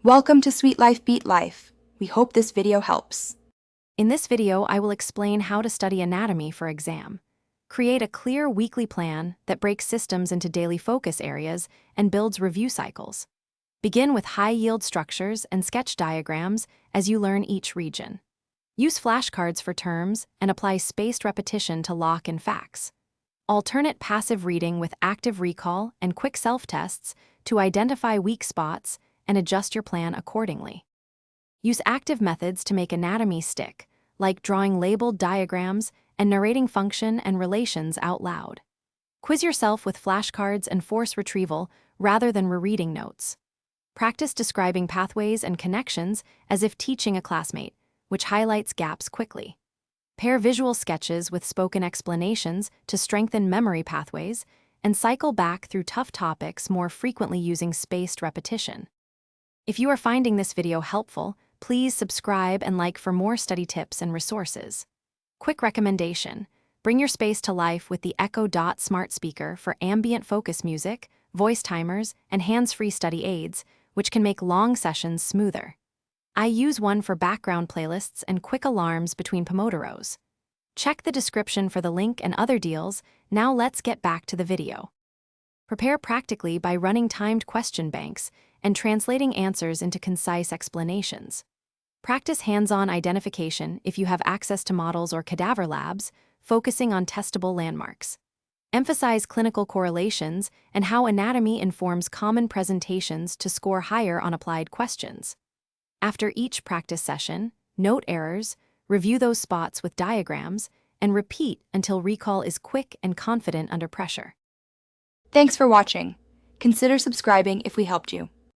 Welcome to Sweet Life Beat Life. We hope this video helps. In this video, I will explain how to study anatomy for exam. Create a clear weekly plan that breaks systems into daily focus areas and builds review cycles. Begin with high-yield structures and sketch diagrams as you learn each region. Use flashcards for terms and apply spaced repetition to lock in facts. Alternate passive reading with active recall and quick self-tests to identify weak spots and adjust your plan accordingly. Use active methods to make anatomy stick, like drawing labeled diagrams and narrating function and relations out loud. Quiz yourself with flashcards and force retrieval rather than rereading notes. Practice describing pathways and connections as if teaching a classmate, which highlights gaps quickly. Pair visual sketches with spoken explanations to strengthen memory pathways, and cycle back through tough topics more frequently using spaced repetition. If you are finding this video helpful, please subscribe and like for more study tips and resources. Quick recommendation: bring your space to life with the Echo Dot smart speaker for ambient focus music, voice timers, and hands-free study aids, which can make long sessions smoother. I use one for background playlists and quick alarms between pomodoros. Check the description for the link and other deals. Now let's get back to the video. Prepare practically by running timed question banks and translating answers into concise explanations. Practice hands-on identification if you have access to models or cadaver labs, focusing on testable landmarks. Emphasize clinical correlations and how anatomy informs common presentations to score higher on applied questions. After each practice session, note errors, review those spots with diagrams, and repeat until recall is quick and confident under pressure. Thanks for watching. Consider subscribing if we helped you.